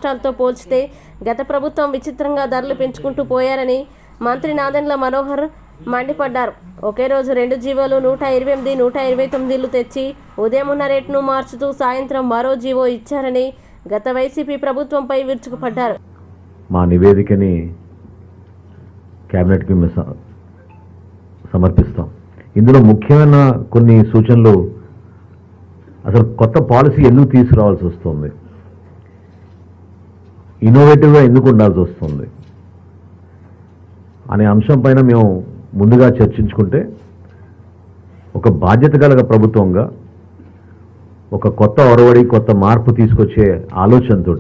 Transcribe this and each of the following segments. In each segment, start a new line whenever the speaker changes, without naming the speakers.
రాష్ట్రాలతో పోల్చితే గత ప్రభుత్వం విచిత్రంగా ధరలు పెంచుకుంటూ పోయారని మంత్రి నాదెండ్ల మనోహర్ మండిపడ్డారు. ఒకే రోజు 2 జీవోలు 128, 129 తెచ్చి ఉదయం ఉన్న రేటును మార్చుతూ సాయంత్రం మరో జీవో ఇచ్చారని గత వైసీపీ ప్రభుత్వంపై విరుచుకుపడ్డారు.
మా నివేదికని కేబినెట్కి సమర్పిస్తాం. ఇందులో ముఖ్యమైన కొన్ని సూచనలు, అసలు కొత్త పాలసీ ఎందుకు తీసుకురావాల్సి వస్తుంది, ఇన్నోవేటివ్గా ఎందుకు ఉండాల్సి వస్తుంది అనే అంశం పైన మేము ముందుగా చర్చించుకుంటే ఒక బాధ్యత గల ప్రభుత్వంగా ఒక కొత్త ఒరవడి, కొత్త మార్పు తీసుకొచ్చే ఆలోచనతో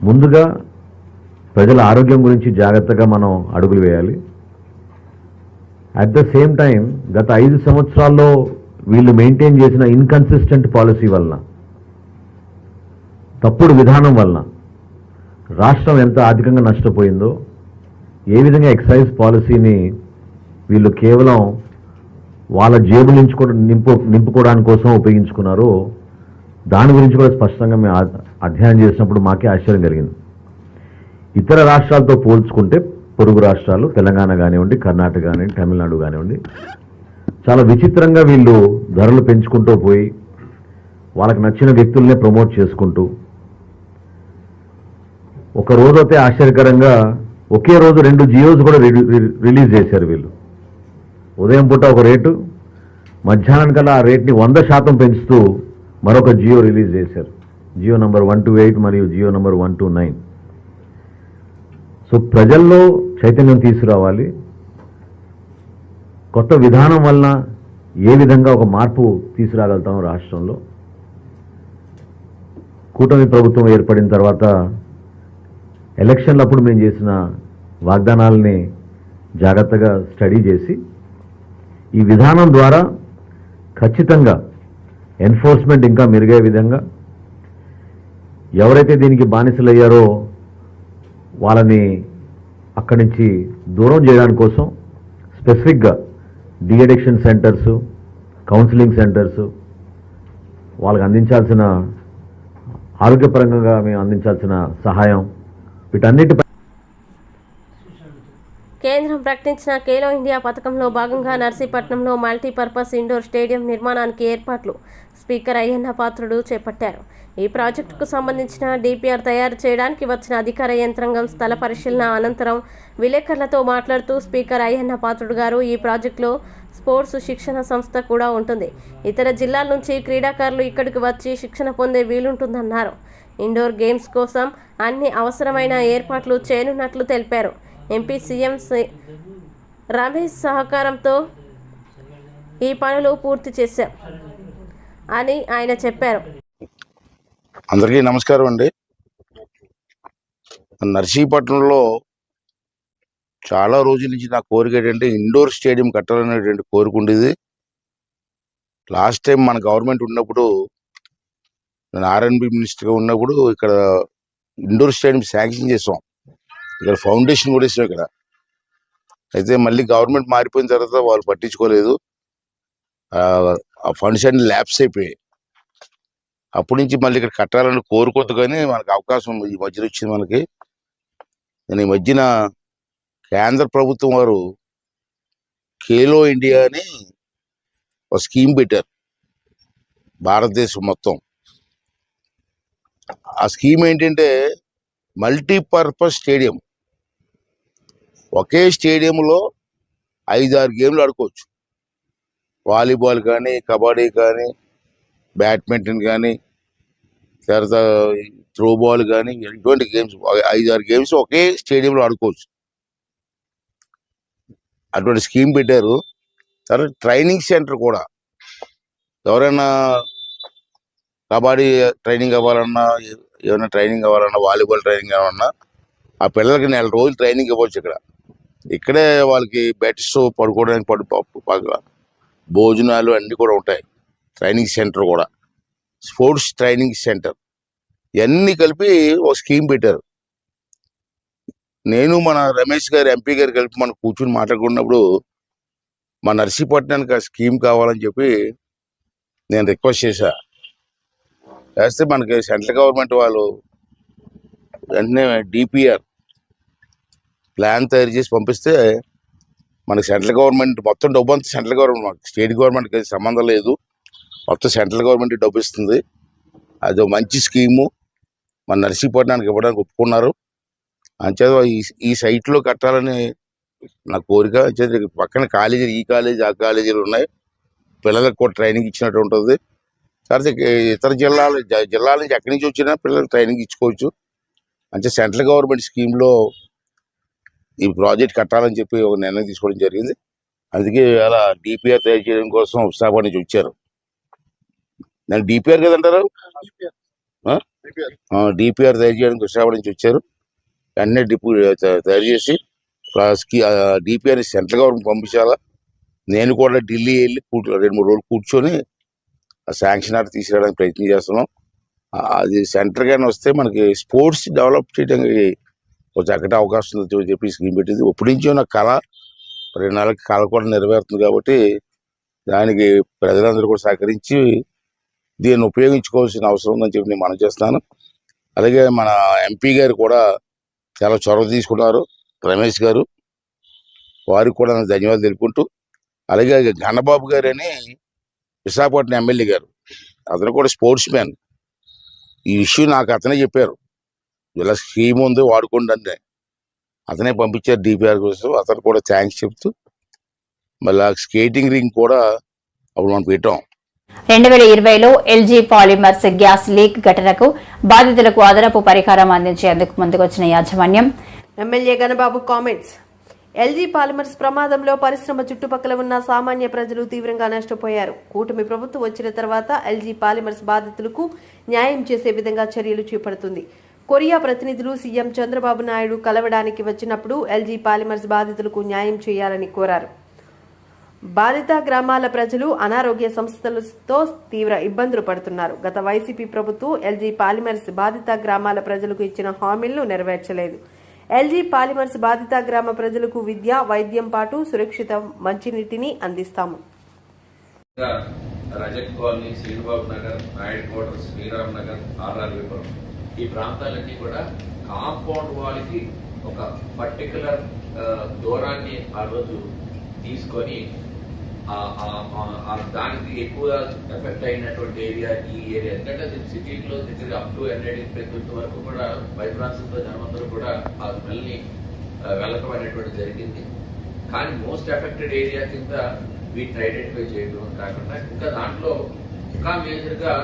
ముందుగా ప్రజల ఆరోగ్యం గురించి జాగ్రత్తగా మనం అడుగులు వేయాలి. అట్ ద సేమ్ టైం గత 5 సంవత్సరాల్లో వీళ్ళు మెయింటైన్ చేసిన ఇన్కన్సిస్టెంట్ పాలసీ వలన, తప్పుడు విధానం వలన రాష్ట్రం ఎంత ఆర్థికంగా నష్టపోయిందో, ఏ విధంగా ఎక్సైజ్ పాలసీని వీళ్ళు కేవలం వాళ్ళ జేబుల నుంచి కూడా నింపుకోవడానికి కోసం ఉపయోగించుకున్నారో దాని గురించి కూడా స్పష్టంగా మేము అధ్యయనం చేసినప్పుడు మాకే ఆశ్చర్యం కలిగింది. ఇతర రాష్ట్రాలతో పోల్చుకుంటే పొరుగు రాష్ట్రాలు తెలంగాణ కానివ్వండి, కర్ణాటక కానివ్వండి, తమిళనాడు కానివ్వండి, చాలా విచిత్రంగా వీళ్ళు ధరలు పెంచుకుంటూ పోయి వాళ్ళకి నచ్చిన వ్యక్తులనే ప్రమోట్ చేసుకుంటూ, ఒక రోజైతే ఆశ్చర్యకరంగా ఒకే రోజు 2 జియోస్ కూడా రిలీజ్ చేశారు వీళ్ళు. ఉదయం పూట ఒక రేటు, మధ్యాహ్నం కల్లా ఆ రేట్ని 100% పెంచుతూ మరొక జియో రిలీజ్ చేశారు. జియో నంబర్ 128 మరియు జియో నంబర్ 129. సో ప్రజల్లో చైతన్యం తీసుకురావాలి. కొత్త విధానం వలన ఏ విధంగా ఒక మార్పు తీసుకురాగలుగుతాం రాష్ట్రంలో. కూటమి ప్రభుత్వం ఏర్పడిన తర్వాత ఎలక్షన్లప్పుడు మేము చేసిన వాగ్దానాలని జాగ్రత్తగా స్టడీ చేసి ఈ విధానం ద్వారా ఖచ్చితంగా ఎన్ఫోర్స్మెంట్ ఇంకా మెరుగే విధంగా, ఎవరైతే దీనికి బానిసలయ్యారో వాళ్ళని అక్కడి నుంచి దూరం చేయడానికి కోసం స్పెసిఫిక్గా డీఅడిక్షన్ సెంటర్స్, కౌన్సిలింగ్ సెంటర్స్, వాళ్ళకి అందించాల్సిన ఆరోగ్యపరంగా మేము అందించాల్సిన సహాయం, వీటన్నిటిపై
కేంద్రం ప్రకటించిన ఖేలో ఇండియా పథకంలో భాగంగా నర్సీపట్నంలో మల్టీపర్పస్ ఇండోర్ స్టేడియం నిర్మాణానికి ఏర్పాట్లు స్పీకర్ అయ్యన్న పాత్రుడు చేపట్టారు. ఈ ప్రాజెక్టుకు సంబంధించిన డిపిఆర్ తయారు చేయడానికి వచ్చిన అధికార యంత్రాంగం స్థల పరిశీలన అనంతరం విలేకరులతో మాట్లాడుతూ స్పీకర్ అయ్యన్న పాత్రుడు గారు, ఈ ప్రాజెక్టులో స్పోర్ట్స్ శిక్షణ సంస్థ కూడా ఉంటుంది. ఇతర జిల్లాల నుంచి క్రీడాకారులు ఇక్కడికి వచ్చి శిక్షణ పొందే వీలుంటుందన్నారు. ఇండోర్ గేమ్స్ కోసం అన్ని అవసరమైన ఏర్పాట్లు చేయనున్నట్లు తెలిపారు. ఎంపీ సీఎం రమేష్ సహకారంతో ఈ పనులు పూర్తి చేశాం అని ఆయన చెప్పారు.
అందరికీ నమస్కారం అండి. నర్సీపట్నంలో చాలా రోజుల నుంచి నా కోరిక ఏంటంటే ఇండోర్ స్టేడియం కట్టాలనేటువంటి కోరిక ఉండేది. లాస్ట్ టైం మన గవర్నమెంట్ ఉన్నప్పుడు, నేను ఆర్ఎన్బి మినిస్టర్గా ఉన్నప్పుడు ఇక్కడ ఇండోర్ స్టేడియం శాంక్షన్ చేసాం. ఇక్కడ ఫౌండేషన్ కూడా ఇస్తాం ఇక్కడ. అయితే మళ్ళీ గవర్నమెంట్ మారిపోయిన తర్వాత వాళ్ళు పట్టించుకోలేదు. ఆ ఫండ్స్ అన్ని ల్యాప్స్ అయిపోయాయి. అప్పటి నుంచి మళ్ళీ ఇక్కడ కట్టాలని కోరుకోవద్దు, కానీ మనకు అవకాశం ఈ మధ్యన వచ్చింది మనకి. నేను ఈ మధ్యన కేంద్ర ప్రభుత్వం వారు ఖేలో ఇండియా అని ఒక స్కీమ్ పెట్టారు భారతదేశం మొత్తం. ఆ స్కీమ్ ఏంటంటే మల్టీపర్పస్ స్టేడియం. ఒకే స్టేడియంలో 5-6 గేమ్లు ఆడుకోవచ్చు. వాలీబాల్ కానీ, కబడ్డీ కానీ, బ్యాడ్మింటన్ కానీ, తర్వాత త్రోబాల్ కానీ, ఇటువంటి గేమ్స్ 5-6 గేమ్స్ ఒకే స్టేడియంలో ఆడుకోవచ్చు. అటువంటి స్కీమ్ పెట్టారు. తర్వాత ట్రైనింగ్ సెంటర్ కూడా, ఎవరైనా కబడ్డీ ట్రైనింగ్ అవ్వాలన్నా, ఏమైనా ట్రైనింగ్ కావాలన్నా, వాలీబాల్ ట్రైనింగ్ కావాలన్నా ఆ పిల్లలకి 4 రోజులు ట్రైనింగ్ ఇవ్వచ్చు. ఇక్కడే వాళ్ళకి బెడ్స్, పడుకోవడానికి భోజనాలు అన్నీ కూడా ఉంటాయి. ట్రైనింగ్ సెంటర్ కూడా, స్పోర్ట్స్ ట్రైనింగ్ సెంటర్, ఇవన్నీ కలిపి ఒక స్కీమ్ పెట్టారు. నేను మన రమేష్ గారు, ఎంపీ గారు కలిపి మనం కూర్చుని మాట్లాడుకున్నప్పుడు మా నర్సీపట్నానికి ఆ స్కీమ్ కావాలని చెప్పి నేను రిక్వెస్ట్ చేశా. చేస్తే మనకి సెంట్రల్ గవర్నమెంట్ వాళ్ళు వెంటనే డిపిఆర్ ప్లాన్ తయారు చేసి పంపిస్తే మనకి సెంట్రల్ గవర్నమెంట్ మొత్తం డబ్బు అంతా సెంట్రల్ గవర్నమెంట్, మాకు స్టేట్ గవర్నమెంట్కి సంబంధం లేదు, మొత్తం సెంట్రల్ గవర్నమెంట్ డబ్బు ఇస్తుంది. అది ఒక మంచి స్కీము. మన నర్సీపట్నానికి ఇవ్వడానికి ఒప్పుకున్నారు. అంచేత ఈ సైట్లో కట్టాలని నా కోరిక. అంచేత పక్కన కాలేజీలు, ఈ కాలేజీ ఆ కాలేజీలు ఉన్నాయి, పిల్లలకు కూడా ట్రైనింగ్ ఇచ్చినట్టు ఉంటుంది. తర్వాత ఇతర జిల్లాల నుంచి ఎక్కడి నుంచి వచ్చినా పిల్లలకు ట్రైనింగ్ ఇచ్చుకోవచ్చు. అంటే సెంట్రల్ గవర్నమెంట్ స్కీమ్లో ఈ ప్రాజెక్ట్ కట్టాలని చెప్పి ఒక నిర్ణయం తీసుకోవడం జరిగింది. అందుకే అలా డిపిఆర్ తయారు చేయడం కోసం విశాఖపట్నం నుంచి వచ్చారు. నేను డిపిఆర్ కదంటారు, డిపిఆర్ తయారు చేయడానికి విశాఖపట్నం నుంచి వచ్చారు. అన్నీ తయారు చేసి డిపిఆర్ సెంట్రల్ గవర్నమెంట్ పంపించాలా. నేను కూడా ఢిల్లీ వెళ్ళి 2-3 రోజులు కూర్చొని ఆ శాంక్షన్ ఆర్డర్ తీసుకురావడానికి ప్రయత్నం చేస్తున్నాం. అది సెంటర్గానే వస్తే మనకి స్పోర్ట్స్ డెవలప్ చేయడానికి ఒక చక్కటి అవకాశం ఉందని చెప్పి స్కీమ్ పెట్టింది. ఇప్పటి నుంచో నా కళ, 2 నెలలకి కళ కూడా నెరవేరుతుంది. కాబట్టి దానికి ప్రజలందరూ కూడా సహకరించి దీన్ని ఉపయోగించుకోవాల్సిన అవసరం ఉందని చెప్పి నేను మనం చేస్తాను. అలాగే మన ఎంపీ గారు కూడా చాలా చొరవ తీసుకున్నారు, రమేష్ గారు, వారికి కూడా ధన్యవాదాలు తెలుపుకుంటూ, అలాగే ఘనబాబు గారు అని విశాఖపట్నం ఎమ్మెల్యే గారు, అతను కూడా స్పోర్ట్స్ మ్యాన్. ఈ ఇష్యూ నాకు అతనే చెప్పారు, ఇలా స్కీమ్ ఉంది వాడుకోండి అంటే అతనే పంపించారు డిపిఆర్ కోసం. అతను కూడా థ్యాంక్స్ చెప్తూ, మళ్ళీ స్కేటింగ్ రింగ్ కూడా అప్పుడు మనం పెట్టాం.
2020లో ఎల్జీ పాలిమర్స్ గ్యాస్ లీక్ ఘటనకు బాధితులకు అదనపు పరిహారం అందించేందుకు ముందుకొచ్చిన యాజమాన్యం.
MLA Ganababu comments. LG polymers ప్రమాదంలో పరిశ్రమ చుట్టుపక్కల ఉన్న సామాన్య ప్రజలు తీవ్రంగా నష్టపోయారు. కూటమి ప్రభుత్వం వచ్చిన తర్వాత ఎల్జీ పాలిమర్స్ బాధితులకు న్యాయం చేసే విధంగా చర్యలు చేపడుతుంది. కొరియా ప్రతినిధులు సీఎం చంద్రబాబు నాయుడు కలవడానికి వచ్చినప్పుడు ఎల్జీ పాలిమర్స్ బాధితులకు న్యాయం చేయాలని కోరారు. బాధిత గ్రామాల ప్రజలు అనారోగ్య సమస్యలతో తీవ్ర ఇబ్బందులు పడుతున్నారు. గత వైసీపీ ప్రభుత్వం ఎల్జీ పాలిమర్స్ బాధిత గ్రామాల ప్రజలకు ఇచ్చిన హామీలను నెరవేర్చలేదు. ఎల్జీ పాలిమర్స్ బాధిత గ్రామ ప్రజలకు విద్య, వైద్యం పాటు సురక్షిత మంచినీటిని అందిస్తాము.
రజక్ కాలనీ, శ్రీబాబు నగర్, నాయుడు క్వార్టర్, శ్రీరామ్ నగర్, ఆర్ఆర్వీపురం, ఈ ప్రాంతాలన్నీ కూడా కాంపౌండ్ వాళ్ళకి ఒక పర్టికులర్ దూరాన్ని ఆ రోజు తీసుకొని దానికి ఎక్కువ ఎఫెక్ట్ అయినటువంటి ఏరియా ఈ ఏరియా. ఎందుకంటే సిటీలో దగ్గర అప్ టు ప్రతి వరకు కూడా వైబ్రాన్స్తో జనమందరూ కూడా ఆ స్మెల్ ని వెళ్ళటం అనేటువంటి జరిగింది. కానీ మోస్ట్ ఎఫెక్టెడ్ ఏరియా కింద వీటిని ఐడెంటిఫై చేయడం కాకుండా ఇంకా దాంట్లో ఇంకా మేజర్ గా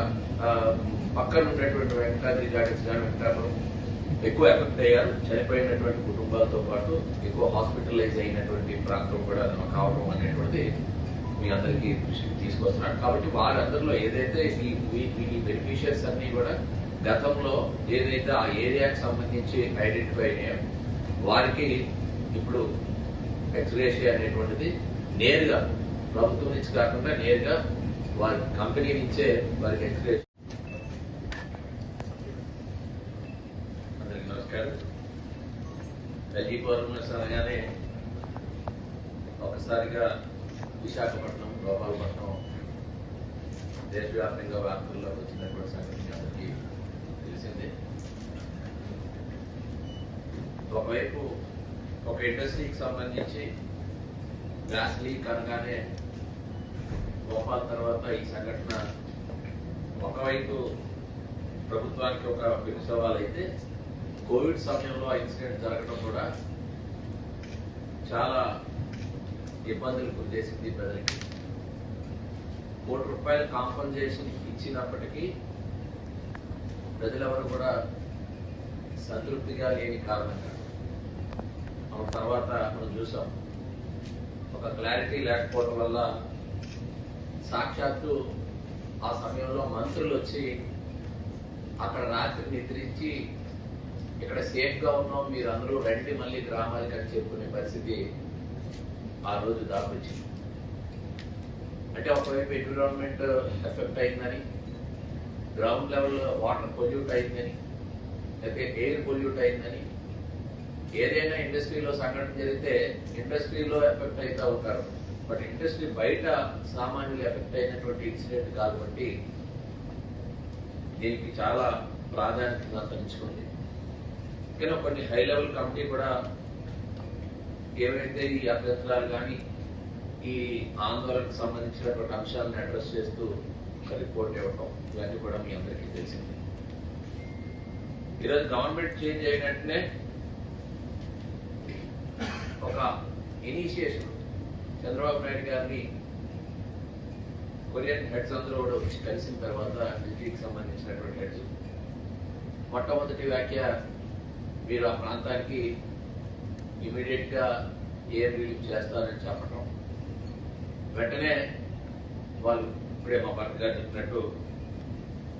పక్కన ఉన్నటువంటి వెంకటాద్రి గార్డెన్స్ కానీ వెంకటాపురం ఎక్కువ ఎఫెక్ట్ అయ్యారు. చనిపోయినటువంటి కుటుంబాలతో పాటు ఎక్కువ హాస్పిటలైజ్ అయినటువంటి ప్రాంతం కూడా కావడం అనేటువంటిది మీ అందరికీ దృష్టికి తీసుకొస్తున్నారు. కాబట్టి వారందరిలో ఏదైతే ఈ బెనిఫిషియర్స్ అన్ని కూడా గతంలో ఏదైతే ఆ ఏరియాకి సంబంధించి ఐడెంటిఫై అయ్యాయో వారికి ఇప్పుడు ఎక్స్గ్రేషియా అనేటువంటిది నేరుగా ప్రభుత్వం నుంచి కాకుండా నేరుగా వారి కంపెనీ నుంచే వారికి ఎక్స్గ్రేషియా. అందరికీ నమస్కారం. ఎల్జీ పాలిమర్స్ అనగానే ఒకసారిగా విశాఖపట్నం, గోపాలపట్నం దేశవ్యాప్తంగా వార్తల్లో వచ్చినటువంటి సంగతి అందరికీ తెలిసిందే. ఒకవైపు ఒక ఇండస్ట్రీకి సంబంధించి గ్యాస్ లీక్ అనగానే గోపాల్ తర్వాత ఈ సంఘటన ఒకవైపు ప్రభుత్వానికి ఒక పెను సవాల్ అయితే, కోవిడ్ సమయంలో ఆ ఇన్సిడెంట్ జరగడం కూడా చాలా ఇబ్బందులు గురిచేసింది ప్రజలకి. ₹1 కాంపన్సేషన్ ఇచ్చినప్పటికీ ప్రజలెవరు కూడా సంతృప్తిగా లేని కారణంగా తర్వాత మనం చూసాం. ఒక క్లారిటీ లేకపోవడం వల్ల సాక్షాత్తు ఆ సమయంలో మంత్రులు వచ్చి అక్కడ రాత్రి నిద్రించి ఇక్కడ సేఫ్ గా ఉన్నాం, మీరు అందరూ రండి మళ్ళీ గ్రామాలకి అని చెప్పుకునే పరిస్థితి ఆ రోజు దాకొచ్చింది. అంటే ఒకవైపు ఎన్విరాన్మెంట్ ఎఫెక్ట్ అయిందని, గ్రౌండ్ లెవెల్ వాటర్ పొల్యూట్ అయిందని, లేకపోతే ఎయిర్ పొల్యూట్ అయిందని. ఏదైనా ఇండస్ట్రీలో సంఘటన జరిగితే ఇండస్ట్రీలో ఎఫెక్ట్ అవుతూ ఉంటారు, బట్ ఇండస్ట్రీ బయట సామాన్యులు ఎఫెక్ట్ అయినటువంటి ఇన్సిడెంట్ కాబట్టి దీనికి చాలా ప్రాధాన్యత సంతరించుకుంది. ఇంకా కొన్ని హై లెవెల్ కమిటీ కూడా ఏవైతే ఈ అభ్యంతరాలు కానీ ఈ ఆందోళనకు సంబంధించినటువంటి అంశాలను అడ్రస్ చేస్తూ ఒక రిపోర్ట్ ఇవ్వటం ఇవన్నీ కూడా మీ అందరికీ తెలిసింది. ఈరోజు గవర్నమెంట్ చేంజ్ అయినట్టునే ఒక ఇనిషియేషన్ చంద్రబాబు నాయుడు గారిని కొరియన్ హెడ్స్ అందరూ కూడా వచ్చి కలిసిన తర్వాత ఢిల్లీకి సంబంధించినటువంటి హెడ్స్ మొట్టమొదటి వ్యాఖ్య మీరు ఆ ప్రాంతానికి ఇమీడియట్ గా ఎయిర్ రిలీఫ్ చేస్తారని చెప్పడం, వెంటనే వాళ్ళు ఇప్పుడే మా భర్త గారు చెప్పినట్టు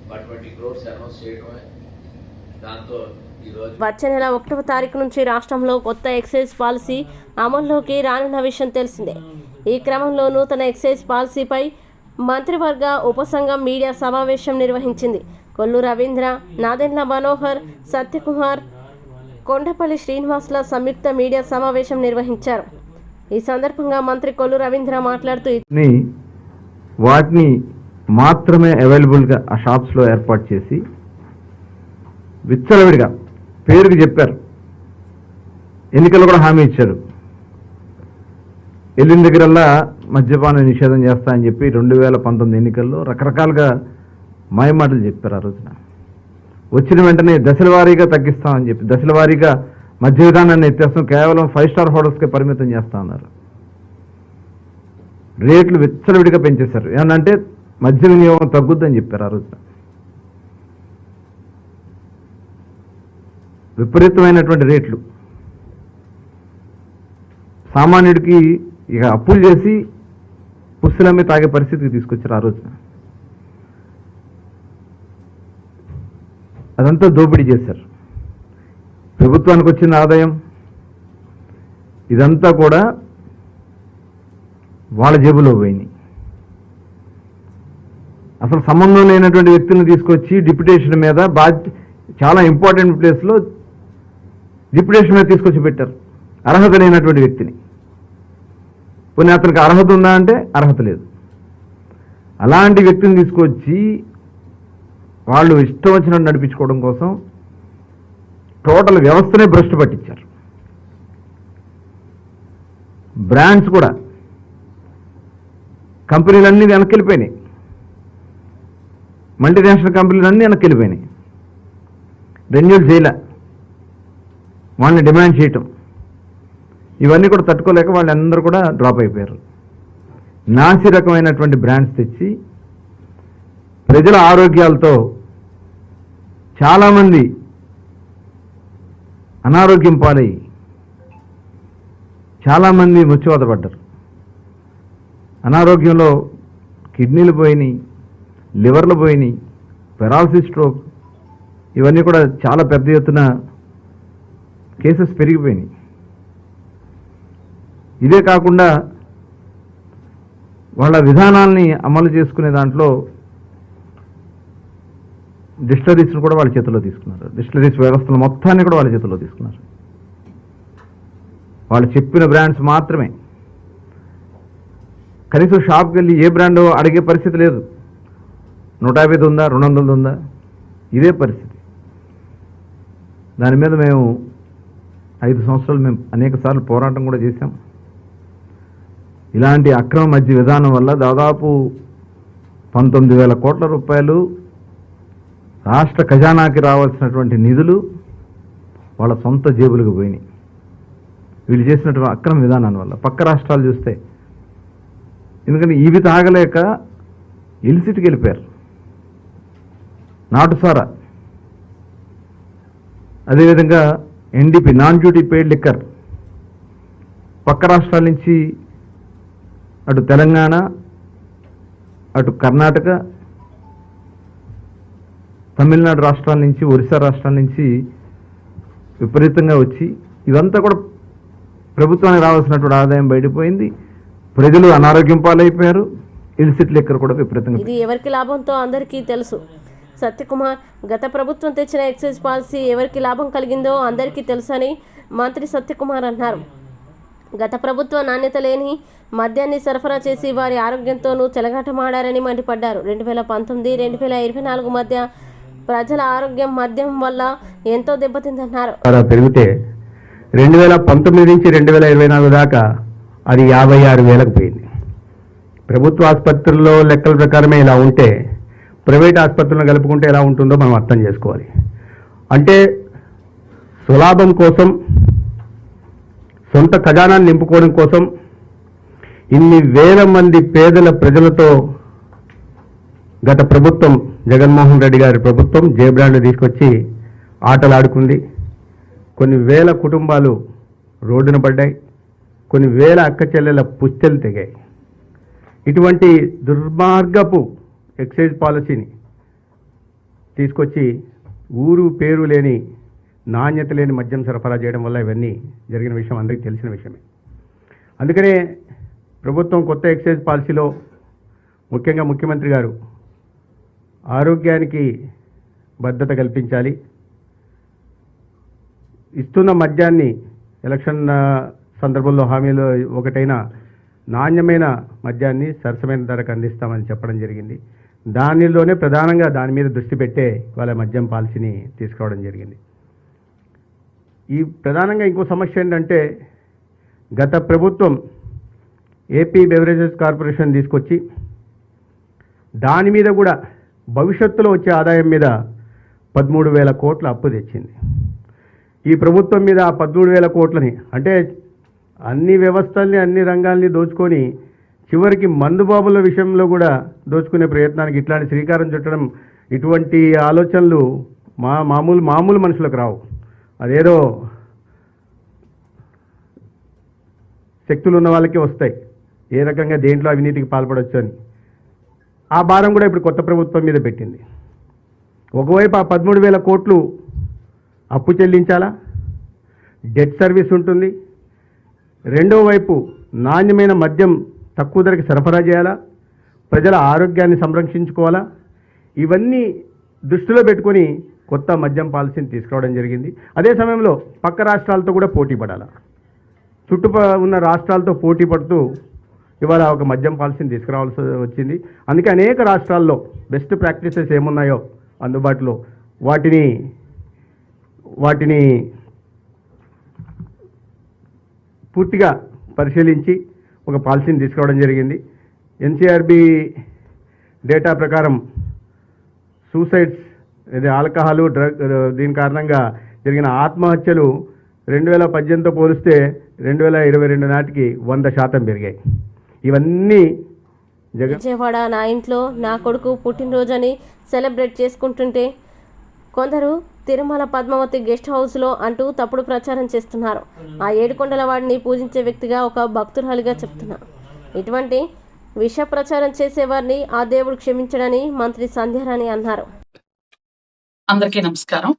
20 crores అనౌన్స్ చేయడమే. దాంతో
వచ్చే నెల 1వ తారీఖు నుంచి రాష్ట్రంలో కొత్త ఎక్సైజ్ పాలసీ అమల్లోకి రానున్న విషయం తెలిసిందే. ఈ క్రమంలో నూతన ఎక్సైజ్ పాలసీపై మంత్రివర్గ ఉపసంఘం మీడియా సమావేశం నిర్వహించింది. కొల్లు రవీంద్ర, నాదెండ్ల మనోహర్, సత్యకుమార్, కొండపల్లి శ్రీనివాసుల సంయుక్త మీడియా సమావేశం నిర్వహించారు. ఈ సందర్భంగా మంత్రి కొల్లు రవీంద్ర మాట్లాడుతూ
వాటిని మాత్రమే అవైలబుల్గా ఆ షాప్స్లో ఏర్పాటు చేసి విచ్చలవిడిగా పేరుకి చెప్పారు. ఎన్నికల్లో కూడా హామీ ఇచ్చారు. వెళ్ళిన దగ్గరల్లా మద్యపాన నిషేధం చేస్తా అని చెప్పి 2019 ఎన్నికల్లో రకరకాలుగా మాయమాటలు చెప్పారు. ఆ రోజున వచ్చిన వెంటనే దశల వారీగా తగ్గిస్తామని చెప్పి దశల వారీగా మద్య విధానాన్ని ఎత్తేస్తాం, కేవలం 5 స్టార్ హోటల్స్కే పరిమితం చేస్తా ఉన్నారు. రేట్లు విచ్చలవిడిగా పెంచేశారు. ఏమన్నంటే మద్య వినియోగం తగ్గుద్దని చెప్పారు. ఆ రోజున విపరీతమైనటువంటి రేట్లు, సామాన్యుడికి ఇక అప్పులు చేసి పుస్తులమ్మి తాగే పరిస్థితికి తీసుకొచ్చారు. ఆ రోజున అదంతా దోపిడీ చేశారు. ప్రభుత్వానికి వచ్చిన ఆదాయం ఇదంతా కూడా వాళ్ళ జేబులో పోయినాయి. అసలు సంబంధం లేనటువంటి వ్యక్తులను తీసుకొచ్చి డిప్యుటేషన్ మీద చాలా ఇంపార్టెంట్ ప్లేస్లో డిప్యుటేషన్ మీద తీసుకొచ్చి పెట్టారు. అర్హత లేనటువంటి వ్యక్తిని. కొన్ని అతనికి అర్హత ఉందా అంటే అర్హత లేదు. అలాంటి వ్యక్తిని తీసుకొచ్చి వాళ్ళు ఇష్టం వచ్చినట్టు నడిపించుకోవడం కోసం టోటల్ వ్యవస్థనే భ్రష్టు పట్టించారు. బ్రాండ్స్ కూడా కంపెనీలన్నీ వెనక్కి వెళ్ళిపోయినాయి. మల్టీనేషనల్ కంపెనీలన్నీ వెనక్కి వెళ్ళిపోయినాయి. రెన్యూల్ చేయలే, వాళ్ళని డిమాండ్ చేయటం, ఇవన్నీ కూడా తట్టుకోలేక వాళ్ళందరూ కూడా డ్రాప్ అయిపోయారు. నాసి రకమైనటువంటి బ్రాండ్స్ తెచ్చి ప్రజల ఆరోగ్యాలతో చాలామంది అనారోగ్యం పాలై చాలామంది మృత్యువాత పడ్డారు. అనారోగ్యంలో కిడ్నీలు పోయినాయి, లివర్లు పోయినాయి, పెరాలసిస్, స్ట్రోక్, ఇవన్నీ కూడా చాలా పెద్ద ఎత్తున కేసెస్ పెరిగిపోయినాయి. ఇదే కాకుండా వాళ్ళ విధానాల్ని అమలు చేసుకునే దాంట్లో డిస్టిలరీస్ను కూడా వాళ్ళ చేతిలో తీసుకున్నారు. డిస్టిలరీస్ వ్యవస్థలు మొత్తాన్ని కూడా వాళ్ళ చేతిలో తీసుకున్నారు. వాళ్ళు చెప్పిన బ్రాండ్స్ మాత్రమే. కనీసం షాప్కి వెళ్ళి ఏ బ్రాండ్ అడిగే పరిస్థితి లేదు. 150 ఉందా, 200 ఉందా, ఇదే పరిస్థితి. దాని మీద మేము 5 సంవత్సరాలు మేము అనేక సార్లు పోరాటం కూడా చేశాం. ఇలాంటి అక్రమ మద్య విధానం వల్ల దాదాపు 19,000 కోట్ల రూపాయలు రాష్ట్ర ఖజానాకి రావాల్సినటువంటి నిధులు వాళ్ళ సొంత జేబులకు పోయినాయి. వీళ్ళు చేసినటువంటి అక్రమ విధానాన్ని వల్ల. పక్క రాష్ట్రాలు చూస్తే, ఎందుకంటే ఇవి తాగలేక ఇల్సిట్కి వెళ్ళిపోయారు. నాటుసారా, అదేవిధంగా NDP, non duty paid liquor, పక్క రాష్ట్రాల నుంచి అటు తెలంగాణ, అటు కర్ణాటక, తమిళనాడు రాష్ట్రాల నుంచి, ఒరిస్సా రాష్ట్రాల నుంచి విపరీతంగా వచ్చి ఇదంతా కూడా ప్రభుత్వానికి రావాల్సినటువంటి ఆదాయం బయటపోయింది. ప్రజలు అనారోగ్యం పాలైపోయారు. ఇల్సిట్ లిక్కర్ కూడా విపరీతంగా.
ఇది ఎవరికి లాభంతో అందరికీ తెలుసు. సత్యకుమార్, గత ప్రభుత్వం తెచ్చిన ఎక్సైజ్ పాలసీ ఎవరికి లాభం కలిగిందో అందరికీ తెలుసని మంత్రి సత్యకుమార్ అన్నారు. గత ప్రభుత్వం నాణ్యత లేని మద్యాన్ని సరఫరా చేసి వారి ఆరోగ్యంతోనూ చెలగాటమాడారని మండిపడ్డారు. 2019-2024 మధ్య ప్రజల ఆరోగ్యం మద్యం వల్ల ఎంతో దెబ్బతిందన్నారు.
పెరిగితే 2019 నుంచి 2024 దాకా అది 56,000కు పోయింది. ప్రభుత్వ ఆసుపత్రుల్లో లెక్కల ప్రకారమే ఇలా ఉంటే ప్రైవేట్ ఆసుపత్రులను కలుపుకుంటే ఎలా ఉంటుందో మనం అర్థం చేసుకోవాలి. అంటే సులాభం కోసం, సొంత ఖజానాన్ని నింపుకోవడం కోసం ఇన్ని వేల మంది పేదల ప్రజలతో గత ప్రభుత్వం, జగన్మోహన్ రెడ్డి గారి ప్రభుత్వం జే బ్రాండ్లు తీసుకొచ్చి ఆటలాడుకుంది. కొన్ని వేల కుటుంబాలు రోడ్డున పడ్డాయి, కొన్ని వేల అక్క చెల్లెల పుస్తెలు తెగాయి. ఇటువంటి దుర్మార్గపు ఎక్సైజ్ పాలసీని తీసుకొచ్చి ఊరు పేరు లేని, నాణ్యత లేని మద్యం సరఫరా చేయడం వల్ల ఇవన్నీ జరిగిన విషయం అందరికీ తెలిసిన విషయమే. అందుకనే ప్రభుత్వం కొత్త ఎక్సైజ్ పాలసీలో ముఖ్యంగా ముఖ్యమంత్రి గారు ఆరోగ్యానికి భద్రత కల్పించాలి, ఇస్తున్న మద్యాన్ని ఎలక్షన్ సందర్భంలో హామీలో ఒకటైన నాణ్యమైన మద్యాన్ని సరసమైన ధరకు అందిస్తామని చెప్పడం జరిగింది. దానిలోనే ప్రధానంగా దాని మీద దృష్టి పెట్టే వాళ్ళ మద్యం పాలసీని తీసుకురావడం జరిగింది. ఈ ప్రధానంగా ఇంకో సమస్య ఏంటంటే గత ప్రభుత్వం ఏపీ బెవరేజెస్ కార్పొరేషన్ తీసుకొచ్చి దాని మీద కూడా భవిష్యత్తులో వచ్చే ఆదాయం మీద 13,000 కోట్ల అప్పు తెచ్చింది. ఈ ప్రభుత్వం మీద ఆ 13,000 కోట్లని, అంటే అన్ని వ్యవస్థల్ని, అన్ని రంగాల్ని దోచుకొని చివరికి మందుబాబుల విషయంలో కూడా దోచుకునే ప్రయత్నానికి ఇట్లాంటి శ్రీకారం చుట్టడం, ఇటువంటి ఆలోచనలు మామూలు మనుషులకు రావు. అదేదో శక్తులు ఉన్న వాళ్ళకే వస్తాయి, ఏ రకంగా దేంట్లో అవినీతికి పాల్పడవచ్చు అని. ఆ భారం కూడా ఇప్పుడు కొత్త ప్రభుత్వం మీద పెట్టింది. ఒకవైపు ఆ 13,000 కోట్లు అప్పు చెల్లించాలా, డెట్ సర్వీస్ ఉంటుంది, రెండో వైపు నాణ్యమైన మద్యం తక్కువ ధరకి సరఫరా చేయాలా, ప్రజల ఆరోగ్యాన్ని సంరక్షించుకోవాలా. ఇవన్నీ దృష్టిలో పెట్టుకొని కొత్త మద్యం పాలసీని తీసుకురావడం జరిగింది. అదే సమయంలో పక్క రాష్ట్రాలతో కూడా పోటీ పడాలా, ఉన్న రాష్ట్రాలతో పోటీ పడుతూ ఇవాళ ఒక మద్యం పాలసీని తీసుకురావాల్సి వచ్చింది. అందుకే అనేక రాష్ట్రాల్లో బెస్ట్ ప్రాక్టీసెస్ ఏమున్నాయో అందుబాటులో వాటిని పూర్తిగా పరిశీలించి ఒక పాలసీని తీసుకురావడం జరిగింది. ఎన్సీఆర్బీ డేటా ప్రకారం సూసైడ్స్, ఇది ఆల్కహాల్, డ్రగ్, దీని కారణంగా జరిగిన ఆత్మహత్యలు 2018తో పోలిస్తే 2022 నాటికి 100% పెరిగాయి. ఇవన్నీ
విజయవాడ నా ఇంట్లో నా కొడుకు పుట్టినరోజని సెలబ్రేట్ చేసుకుంటుంటే కొందరు తిరుమల పద్మావతి గెస్ట్ హౌస్లో అంటూ తప్పుడు ప్రచారం చేస్తున్నారు. ఆ ఏడుకొండల వాడిని పూజించే వ్యక్తిగా, ఒక భక్తురాలిగా చెప్తున్నా. ఇటువంటి విష ప్రచారం చేసేవారిని ఆ దేవుడు క్షమించడని మంత్రి సంధ్యారాణి అన్నారు.
అందరికీ నమస్కారం.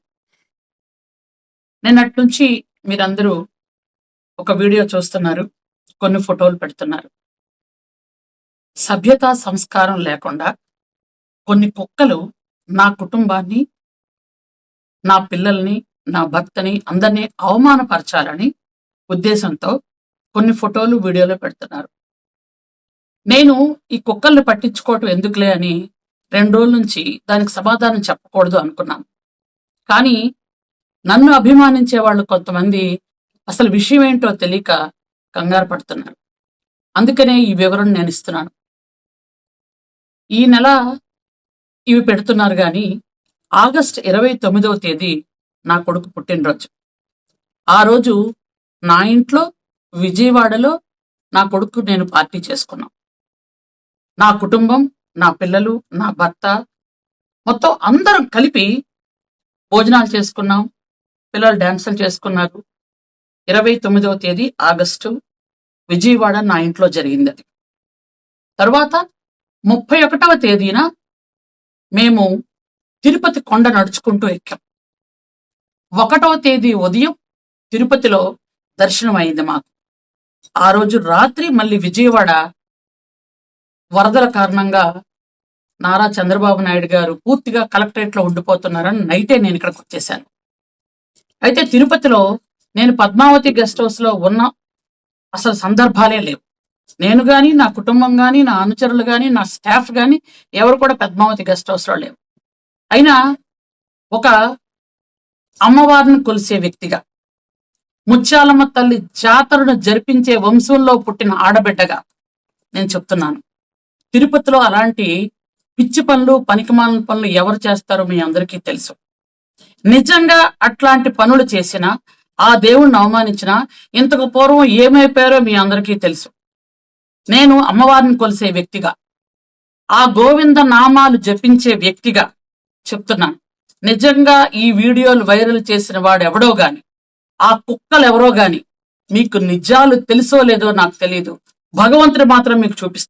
నిన్నటి నుంచి మీరందరూ ఒక వీడియో చూస్తున్నారు, కొన్ని ఫోటోలు పెడుతున్నారు. సభ్యతా సంస్కారం లేకుండా కొన్ని కుక్కలు నా కుటుంబాన్ని, నా పిల్లల్ని, నా భర్తని, అందరినీ అవమానపరచాలని ఉద్దేశంతో కొన్ని ఫోటోలు, వీడియోలు పెడుతున్నారు. నేను ఈ కుక్కల్ని పట్టించుకోవటం ఎందుకులే అని 2 రోజుల నుంచి దానికి సమాధానం చెప్పకూడదు అనుకున్నాను. కానీ నన్ను అభిమానించే వాళ్ళు కొంతమంది అసలు విషయం ఏంటో తెలియక కంగారు పడుతున్నారు. అందుకనే ఈ వివరణ నేను ఇస్తున్నాను. ఈ నెల ఇవి పెడుతున్నారు, కానీ ఆగస్టు 29వ తేదీ నా కొడుకు పుట్టినరోజు. ఆ రోజు నా ఇంట్లో విజయవాడలో నా కొడుకు నేను పార్టీ చేసుకున్నాం. నా కుటుంబం, నా పిల్లలు, నా భర్త, మొత్తం అందరం కలిపి భోజనాలు చేసుకున్నాం. పిల్లలు డాన్సులు చేసుకున్నారు. 29వ తేదీ ఆగస్టు విజయవాడ నా ఇంట్లో జరిగింది. అది తర్వాత 31వ తేదీన మేము తిరుపతి కొండ నడుచుకుంటూ ఎక్కాం. 1వ తేదీ ఉదయం తిరుపతిలో దర్శనం అయింది మాకు. ఆ రోజు రాత్రి మళ్ళీ విజయవాడ వరదల కారణంగా నారా చంద్రబాబు నాయుడు గారు పూర్తిగా కలెక్టరేట్లో ఉండిపోతున్నారని నైటే నేను ఇక్కడికి వచ్చేసాను. అయితే తిరుపతిలో నేను పద్మావతి గెస్ట్ హౌస్లో ఉన్న అసలు సందర్భాలే లేవు. నేను కానీ, నా కుటుంబం కానీ, నా అనుచరులు కానీ, నా స్టాఫ్ కానీ ఎవరు కూడా పద్మావతి గెస్ట్ హౌస్లో లేవు. అయినా ఒక అమ్మవారిని కొలిసే వ్యక్తిగా, ముత్యాలమ్మ తల్లి జాతరను జరిపించే వంశంలో పుట్టిన ఆడబిడ్డగా నేను చెప్తున్నాను. తిరుపతిలో అలాంటి పిచ్చి పనులు, పనికిమాలిన పనులు ఎవరు చేస్తారో మీ అందరికీ తెలుసు. నిజంగా అట్లాంటి పనులు చేసినా, ఆ దేవుణ్ణి అవమానించినా ఇంతకు పూర్వం ఏమైపోయారో మీ అందరికీ తెలుసు. నేను అమ్మవారిని కొలిసే వ్యక్తిగా, ఆ గోవింద నామాలు జపించే వ్యక్తిగా చెప్తున్నాను. నిజంగా ఈ వీడియోలు వైరల్ చేసిన వాడు ఎవడో గాని, ఆ కుక్కలు ఎవరో గాని, మీకు నిజాలు తెలుసో లేదో నాకు తెలియదు, భగవంతుడు మాత్రం మీకు చూపిస్తాను.